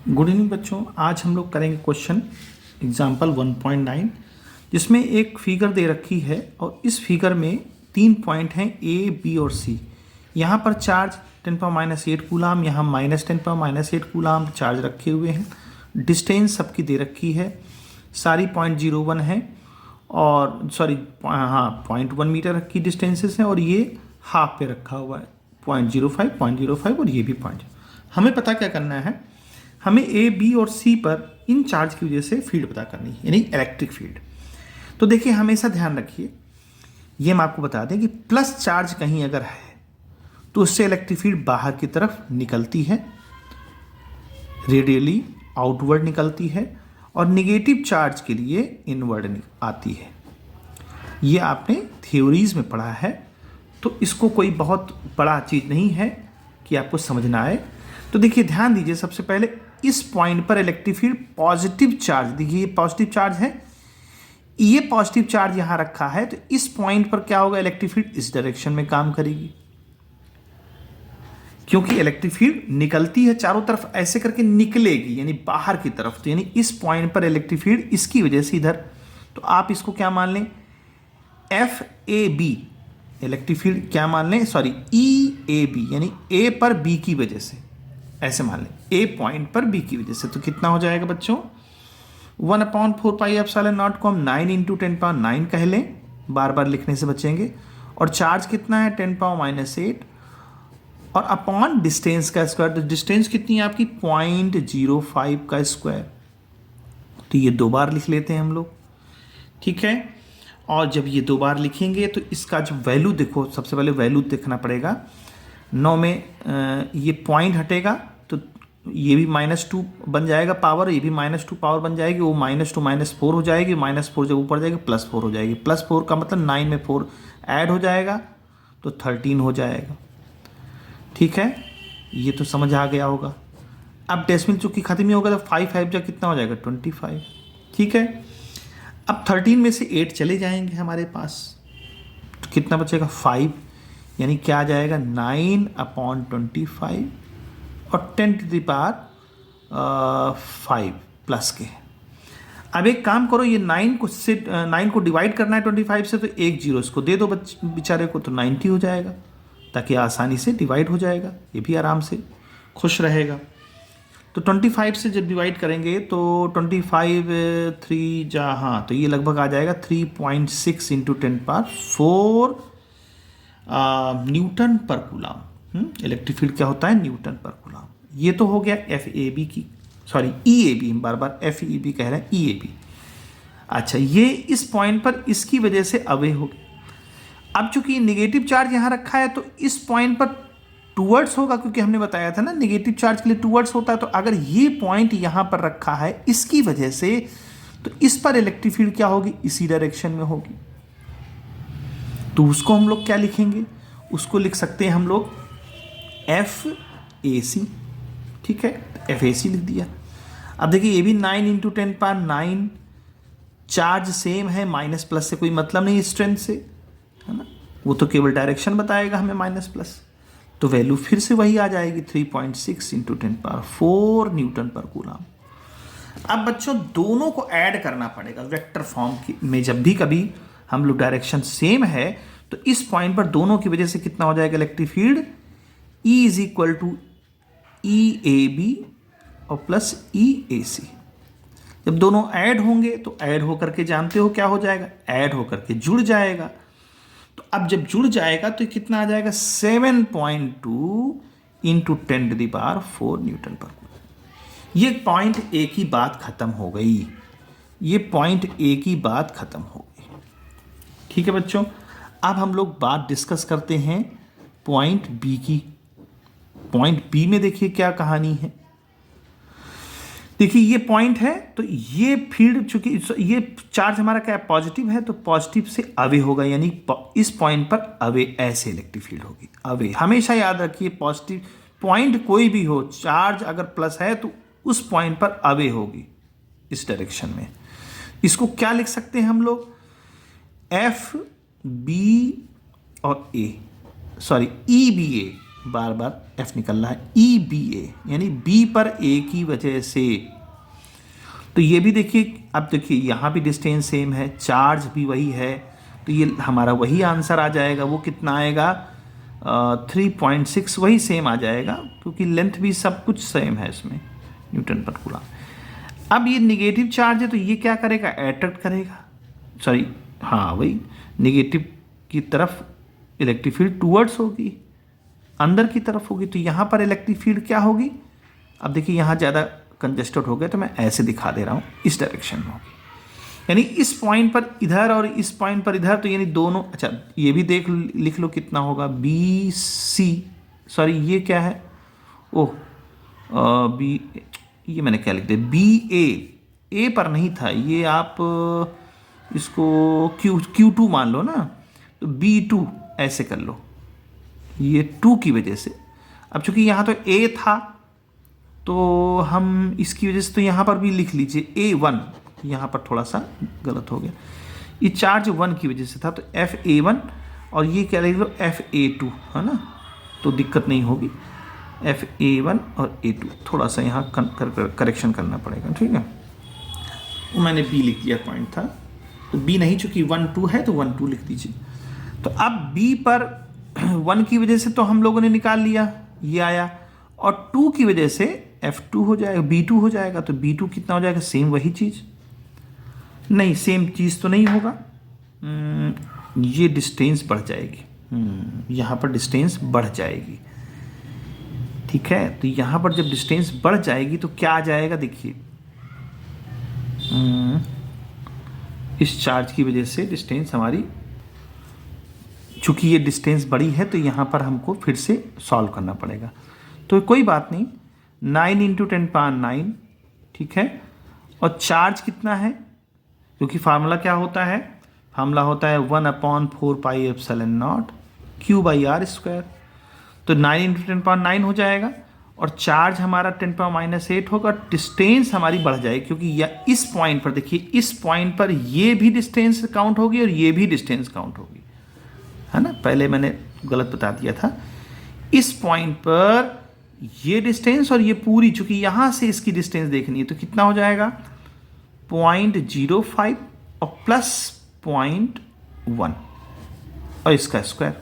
Good evening बच्चों। आज हम लोग करेंगे क्वेश्चन एग्जाम्पल 1.9 जिसमें एक फिगर दे रखी है और इस फिगर में 3 पॉइंट हैं ए बी और सी। यहाँ पर चार्ज 10⁻⁸ कूलाम, यहाँ -10⁻⁸ कूलाम चार्ज रखे हुए हैं। डिस्टेंस सबकी दे रखी है, सारी 0.01 है और सॉरी 0.1 मीटर की डिस्टेंसेस हैं और ये हाफ पे रखा हुआ है 0.05 और ये भी पॉइंट। हमें पता क्या करना है, हमें ए बी और सी पर इन चार्ज की वजह से फील्ड पता करनी है, यानी इलेक्ट्रिक फील्ड। तो देखिए हमेशा ध्यान रखिए, ये हम आपको बता दें कि प्लस चार्ज कहीं अगर है तो उससे इलेक्ट्रिक फील्ड बाहर की तरफ निकलती है, रेडियली आउटवर्ड निकलती है, और निगेटिव चार्ज के लिए इनवर्ड आती है। ये आपने थ्योरीज में पढ़ा है, तो इसको कोई बहुत बड़ा चीज़ नहीं है कि आपको समझना आए। तो देखिए ध्यान दीजिए, सबसे पहले इस पॉइंट पर इलेक्ट्रिक फील्ड पॉजिटिव चार्ज, देखिए ये पॉजिटिव चार्ज है, ये पॉजिटिव चार्ज यहां रखा है, तो इस पॉइंट पर क्या होगा, इलेक्ट्रिक फील्ड इस डायरेक्शन में काम करेगी, क्योंकि इलेक्ट्रिक फील्ड निकलती है चारों तरफ, ऐसे करके निकलेगी यानी बाहर की तरफ। तो यानी इस पॉइंट पर इलेक्ट्रिक फील्ड इसकी वजह से इधर, तो आप इसको क्या मान लें, F A B electric field क्या मान लें, सॉरी ई ए बी, यानी ए पर बी की वजह से, ऐसे मान लें ए पॉइंट पर बी की वजह से। तो कितना हो जाएगा बच्चों, 1/4πε0 को हम 9 × 10⁻⁹ कह लें, बार बार लिखने से बचेंगे। और चार्ज कितना है 10⁻⁸, और अपॉन डिस्टेंस का स्क्वायर, तो डिस्टेंस कितनी है आपकी 0.05 का स्क्वायर। तो ये 2 बार लिख लेते हैं हम लोग, ठीक है। और जब ये 2 बार लिखेंगे तो इसका जो वैल्यू देखो, सबसे पहले वैल्यू देखना पड़ेगा। 9 में ये पॉइंट हटेगा तो ये भी -2 बन जाएगा पावर, ये भी -2 पावर बन जाएगी, वो -2 -4 हो जाएगी, -4 जब ऊपर जाएगी +4 हो जाएगी। +4 का मतलब 9 में 4 ऐड हो जाएगा तो 13 हो जाएगा, ठीक है। ये तो समझ आ गया होगा। अब डेसिमल चूंकि खत्म ही होगा तो 5 जा कितना हो जाएगा 25, ठीक है। अब 13 में से 8 चले जाएंगे हमारे पास, तो कितना बचेगा 5, यानी क्या आ जाएगा 9/25 और 10⁵ प्लस के। अब एक काम करो, ये 9 को डिवाइड करना है 25 से, तो एक जीरो इसको दे दो बेचारे को, तो 90 हो जाएगा, ताकि आसानी से डिवाइड हो जाएगा, ये भी आराम से खुश रहेगा। तो 25 से जब डिवाइड करेंगे तो 25 3 तो ये लगभग आ जाएगा 3.6 × 10⁴ न्यूटन पर कूलाम। इलेक्ट्रिक फील्ड क्या होता है, न्यूटन पर कूलाम। ये तो हो गया एफ ए बी की, सॉरी ई ए बी, बार बार एफ ई बी कह रहे हैं, ई ए बी। अच्छा, ये इस पॉइंट पर इसकी वजह से अवे हो गया। अब चूंकि निगेटिव चार्ज यहां रखा है तो इस पॉइंट पर टूवर्ड्स होगा, क्योंकि हमने बताया था ना निगेटिव चार्ज के लिए टूवर्ड्स होता है। तो अगर ये पॉइंट यहां पर रखा है इसकी वजह से, तो इस पर इलेक्ट्रिक फील्ड क्या होगी, इसी डायरेक्शन में होगी। तो उसको हम लोग क्या लिखेंगे, उसको लिख सकते हैं हम लोग एफ ए सी, ठीक है, एफ ए सी लिख दिया। अब देखिए ये भी 9 × 10⁹, चार्ज सेम है, माइनस प्लस से कोई मतलब नहीं स्ट्रेंथ से, है ना, वो तो केवल डायरेक्शन बताएगा हमें माइनस प्लस। तो वैल्यू फिर से वही आ जाएगी 3.6 × 10⁴ न्यूटन पर कूलाम। अब बच्चों दोनों को ऐड करना पड़ेगा वेक्टर फॉर्म में। जब भी कभी हम लोग डायरेक्शन सेम है तो इस पॉइंट पर दोनों की वजह से कितना हो जाएगा इलेक्ट्रिक फील्ड, E = EAB और प्लस EAC। जब दोनों ऐड होंगे तो ऐड होकर के जानते हो क्या हो जाएगा, ऐड होकर के जुड़ जाएगा। तो अब जब जुड़ जाएगा तो कितना आ जाएगा 7.2 × 10⁴ न्यूटन पर कूलम। ये पॉइंट ए की बात खत्म हो गई, ये पॉइंट ए की बात खत्म हो गई, ठीक है बच्चों। अब हम लोग बात डिस्कस करते हैं पॉइंट बी की। पॉइंट बी में देखिए क्या कहानी है। देखिए ये पॉइंट है, तो ये फील्ड चूंकि ये चार्ज हमारा क्या है, पॉजिटिव है, तो पॉजिटिव से अवे होगा, यानी इस पॉइंट पर अवे, ऐसे इलेक्ट्रिक फील्ड होगी अवे। हमेशा याद रखिए पॉजिटिव पॉइंट कोई भी हो, चार्ज अगर प्लस है तो उस पॉइंट पर अवे होगी इस डायरेक्शन में। इसको क्या लिख सकते हैं हम लोग, एफ बी और ए, सॉरी ई बी ए, बार बार एफ निकल रहा है, ई बी ए, यानी बी पर ए की वजह से। तो ये भी देखिए, अब देखिए यहाँ भी डिस्टेंस सेम है, चार्ज भी वही है, तो ये हमारा वही आंसर आ जाएगा। वो कितना आएगा 3.6, वही सेम आ जाएगा, क्योंकि लेंथ भी सब कुछ सेम है इसमें, न्यूटन पर कूलम। अब ये निगेटिव चार्ज है तो ये क्या करेगा, अट्रैक्ट करेगा, सॉरी हाँ वही निगेटिव की तरफ इलेक्ट्रिक फील्ड टूवर्ड्स होगी, अंदर की तरफ होगी। तो यहाँ पर इलेक्ट्रिक फील्ड क्या होगी, अब देखिए यहाँ ज़्यादा कंजेस्टेड हो गया तो मैं ऐसे दिखा दे रहा हूँ, इस डायरेक्शन में होगी, यानी इस पॉइंट पर इधर और इस पॉइंट पर इधर, तो यानी दोनों। अच्छा ये भी लिख लो कितना होगा, बी सी, सॉरी ये क्या है, ओह बी, ये मैंने क्या लिख दिया, बी ए पर नहीं था ये, आप इसको Q2 मान लो ना, तो B2 ऐसे कर लो, ये 2 की वजह से। अब चूंकि यहाँ तो A था तो हम इसकी वजह से तो यहाँ पर भी लिख लीजिए A1, यहाँ पर थोड़ा सा गलत हो गया, ये चार्ज 1 की वजह से था, तो FA1, और ये क्या लिख लो FA2, है ना, तो दिक्कत नहीं होगी, FA1 और A2, थोड़ा सा यहाँ करेक्शन करना पड़ेगा, ठीक है। वो मैंने B लिख दिया, पॉइंट था तो B नहीं, चूंकि 1 2 है तो 1 2 लिख दीजिए। तो अब B पर 1 की वजह से तो हम लोगों ने निकाल लिया, ये आया, और 2 की वजह से F2 हो जाएगा, B2 हो जाएगा, तो B2 कितना हो जाएगा, सेम वही चीज़, नहीं सेम चीज़ तो नहीं होगा, ये डिस्टेंस बढ़ जाएगी, यहाँ पर डिस्टेंस बढ़ जाएगी, ठीक है। तो यहाँ पर जब डिस्टेंस बढ़ जाएगी तो क्या आ जाएगा, देखिए इस चार्ज की वजह से डिस्टेंस हमारी, चूंकि ये डिस्टेंस बड़ी है तो यहाँ पर हमको फिर से सॉल्व करना पड़ेगा, तो कोई बात नहीं, 9 × 10⁹, ठीक है। और चार्ज कितना है, क्योंकि फार्मूला क्या होता है, फार्मूला होता है 1/4πε0 Q/r², तो 9 × 10⁻9 हो जाएगा, और चार्ज हमारा 10⁻⁻8 होगा, डिस्टेंस हमारी बढ़ जाएगी, क्योंकि इस पॉइंट पर देखिए, इस पॉइंट पर ये भी डिस्टेंस काउंट होगी और ये भी डिस्टेंस काउंट होगी, है ना, पहले मैंने गलत बता दिया था। इस पॉइंट पर ये डिस्टेंस और ये पूरी, चूंकि यहाँ से इसकी डिस्टेंस देखनी है, तो कितना हो जाएगा 0.05 और प्लस 0.1 और इसका स्क्वायर,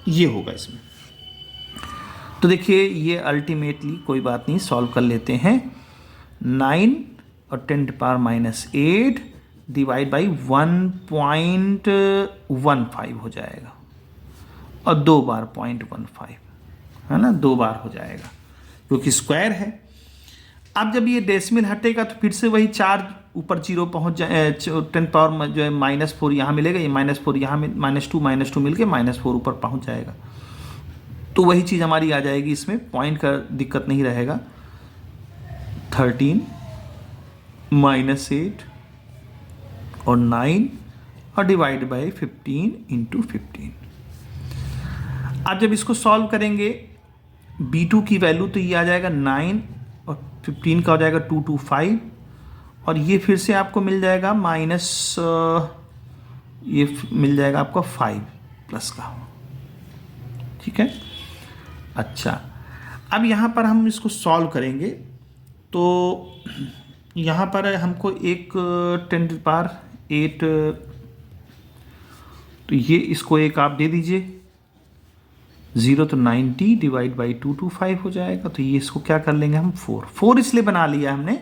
ये होगा इसमें। तो देखिए ये अल्टीमेटली कोई बात नहीं, सॉल्व कर लेते हैं, 9 और 10⁻⁸ डिवाइड बाई 1.15 हो जाएगा, और 2 बार 0.15, है ना, 2 बार हो जाएगा, क्योंकि स्क्वायर है। अब जब ये डेसिमल हटेगा तो फिर से वही चार्ज ऊपर 0 पहुंच जाए, 10 पावर जो है -4 यहाँ मिलेगा, ये -4 यहाँ में, -2 मिल के -4 ऊपर पहुंच जाएगा, तो वही चीज़ हमारी आ जाएगी इसमें, पॉइंट का दिक्कत नहीं रहेगा। 13 -8 और 9 और डिवाइड बाई 15 × 15। अब जब इसको सॉल्व करेंगे B2 की वैल्यू, तो ये आ जाएगा 9 और 15 का हो जाएगा 225, और ये फिर से आपको मिल जाएगा ये मिल जाएगा आपको 5 प्लस का, ठीक है। अच्छा अब यहाँ पर हम इसको सॉल्व करेंगे, तो यहाँ पर हमको एक 10⁸, तो ये इसको एक आप दे दीजिए, 0 तो 90 डिवाइड बाई 225 हो जाएगा, तो ये इसको क्या कर लेंगे हम 4 इसलिए बना लिया हमने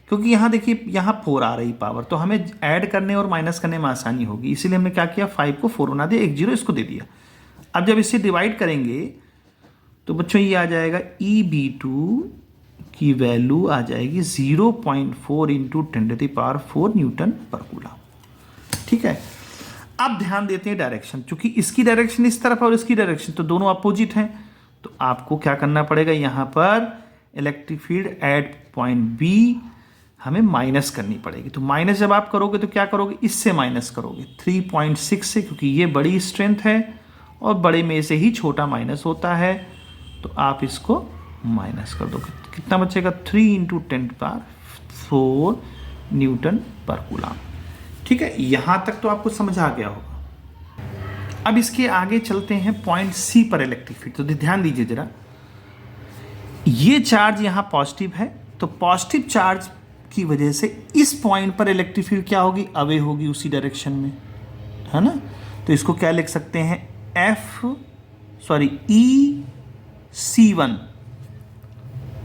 क्योंकि यहाँ देखिए यहाँ 4 आ रही पावर, तो हमें ऐड करने और माइनस करने में आसानी होगी, इसीलिए हमने क्या किया 5 को 4 बना दिया, एक 0 इसको दे दिया। अब जब इसे डिवाइड करेंगे तो बच्चों ये आ जाएगा EB2 की वैल्यू आ जाएगी 0.4 × 10⁴ न्यूटन पर कूलम, ठीक है। अब ध्यान देते हैं डायरेक्शन, चूंकि इसकी डायरेक्शन इस तरफ और इसकी डायरेक्शन तो दोनों अपोजिट हैं, तो आपको क्या करना पड़ेगा, यहाँ पर electric field at point B हमें माइनस करनी पड़ेगी। तो माइनस जब आप करोगे तो क्या करोगे, इससे माइनस करोगे 3.6 से, क्योंकि ये बड़ी स्ट्रेंथ है और बड़े में से ही छोटा माइनस होता है, तो आप इसको माइनस कर दो, कितना बचेगा 3 × 10⁴ न्यूटन पर कूलम, ठीक है। यहां तक तो आपको समझ आ गया होगा। अब इसके आगे चलते हैं पॉइंट C पर इलेक्ट्रिक फील्ड, तो ध्यान दीजिए जरा, ये चार्ज यहाँ पॉजिटिव है, तो पॉजिटिव चार्ज की वजह से इस पॉइंट पर इलेक्ट्रिक फील्ड क्या होगी, अवे होगी उसी डायरेक्शन में, है ना। तो इसको क्या लिख सकते हैं,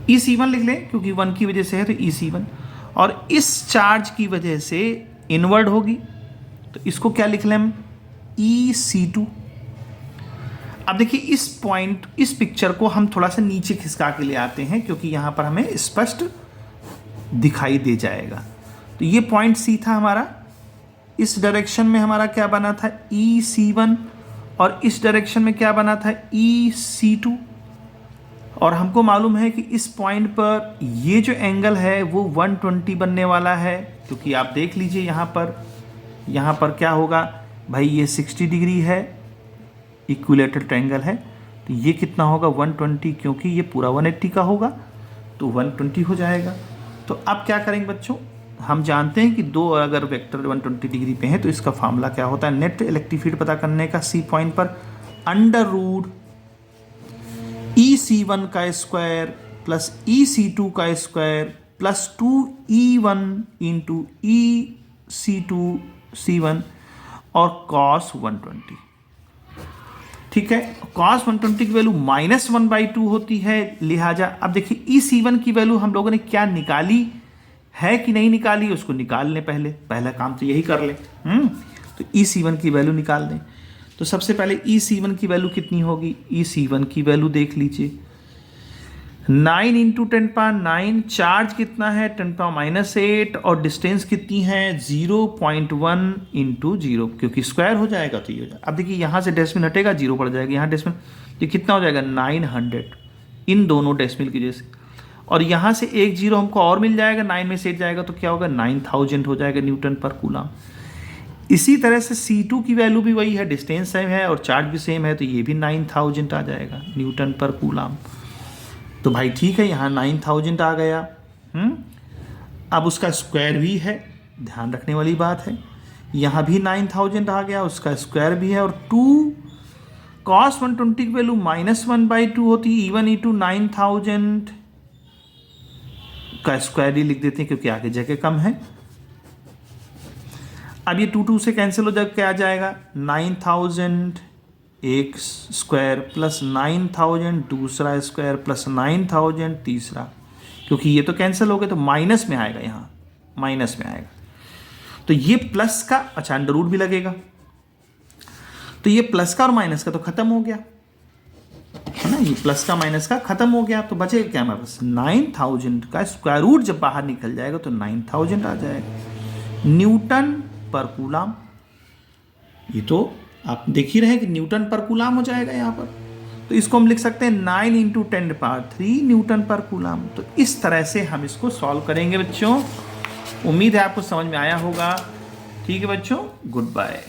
EC1 लिख लें क्योंकि 1 की वजह से है, तो EC1। और इस चार्ज की वजह से इनवर्ड होगी, तो इसको क्या लिख लें हम, EC2। अब देखिए इस पॉइंट, इस पिक्चर को हम थोड़ा सा नीचे खिसका के ले आते हैं क्योंकि यहाँ पर हमें स्पष्ट दिखाई दे जाएगा। तो ये पॉइंट C था हमारा, इस डायरेक्शन में हमारा क्या बना था, EC1, और इस डायरेक्शन में क्या बना था, EC2। और हमको मालूम है कि इस पॉइंट पर ये जो एंगल है वो 120 बनने वाला है, क्योंकि आप देख लीजिए यहाँ पर क्या होगा भाई, ये 60 डिग्री है, इक्विलेटरल ट्रायंगल है, तो ये कितना होगा 120, क्योंकि ये पूरा 180 का होगा तो 120 हो जाएगा। तो अब क्या करेंगे बच्चों, हम जानते हैं कि दो अगर वेक्टर 120 डिग्री पे हैं तो इसका फार्मूला क्या होता है, नेट इलेक्ट्रिक फील्ड पता करने का C पॉइंट पर √, EC1 का स्क्वायर प्लस EC2 का square plus 2E1 into EC2 C1 और cos 120। ठीक है, cos 120 की वैल्यू -1/2 होती है, लिहाजा अब देखिए EC1 की वैल्यू हम लोगों ने क्या निकाली है कि नहीं निकाली, उसको निकाल लें, पहला काम तो यही कर लें। तो EC1 की वैल्यू निकाल दें। तो सबसे पहले EC1 की वैल्यू कितनी होगी, EC1 की वैल्यू देख लीजिए, 9 इंटू 10⁻9, चार्ज कितना है 10⁻−8, और डिस्टेंस कितनी है 0.1 इंटू 0, क्योंकि स्क्वायर हो जाएगा तो ये हो जाएगा। अब देखिए यहाँ से डेसिमल हटेगा, 0 पड़ जाएगा, यहाँ डेसिमल, ये कितना हो जाएगा 900, इन दोनों डेसिमल की वजह से, और यहाँ से एक 0 हमको और मिल जाएगा, 9 में से 8 जाएगा तो क्या होगा 9000 हो जाएगा न्यूटन पर कूलम। इसी तरह से C2 की वैल्यू भी वही है, डिस्टेंस सेम है और चार्ज भी सेम है, तो ये भी 9000 आ जाएगा न्यूटन पर कूलम। तो भाई ठीक है, यहाँ 9000 आ गया। अब उसका स्क्वायर भी है, ध्यान रखने वाली बात है, यहाँ भी 9000 आ गया, उसका स्क्वायर भी है, और 2 cos 120 की वैल्यू -1/2 होती है, E1 E2 9000 का स्क्वायर ही लिख देते हैं क्योंकि आगे जगह कम है। अब ये 2 से कैंसिल हो जाएगा, क्या आ जाएगा 9000 एक स्क्वायर प्लस 9000 दूसरा स्क्वायर प्लस 9000 तीसरा, क्योंकि ये तो कैंसिल हो गए तो माइनस में आएगा, यहाँ माइनस में आएगा, तो ये प्लस का, अच्छा √ भी लगेगा, तो ये प्लस का और माइनस का तो खत्म हो गया है ना, ये प्लस का माइनस का खत्म हो गया, तो बचेगा क्या हमारे पास 9000 का स्क्वायर रूट जब बाहर निकल जाएगा तो 9000 आ जाएगा न्यूटन पर कूलम। ये तो आप देख ही रहे कि न्यूटन पर कूलम हो जाएगा यहाँ पर, तो इसको हम लिख सकते हैं 9 इंटू 10⁻³ न्यूटन पर कूलम। तो इस तरह से हम इसको सॉल्व करेंगे बच्चों। उम्मीद है आपको समझ में आया होगा। ठीक है बच्चों, गुड बाय।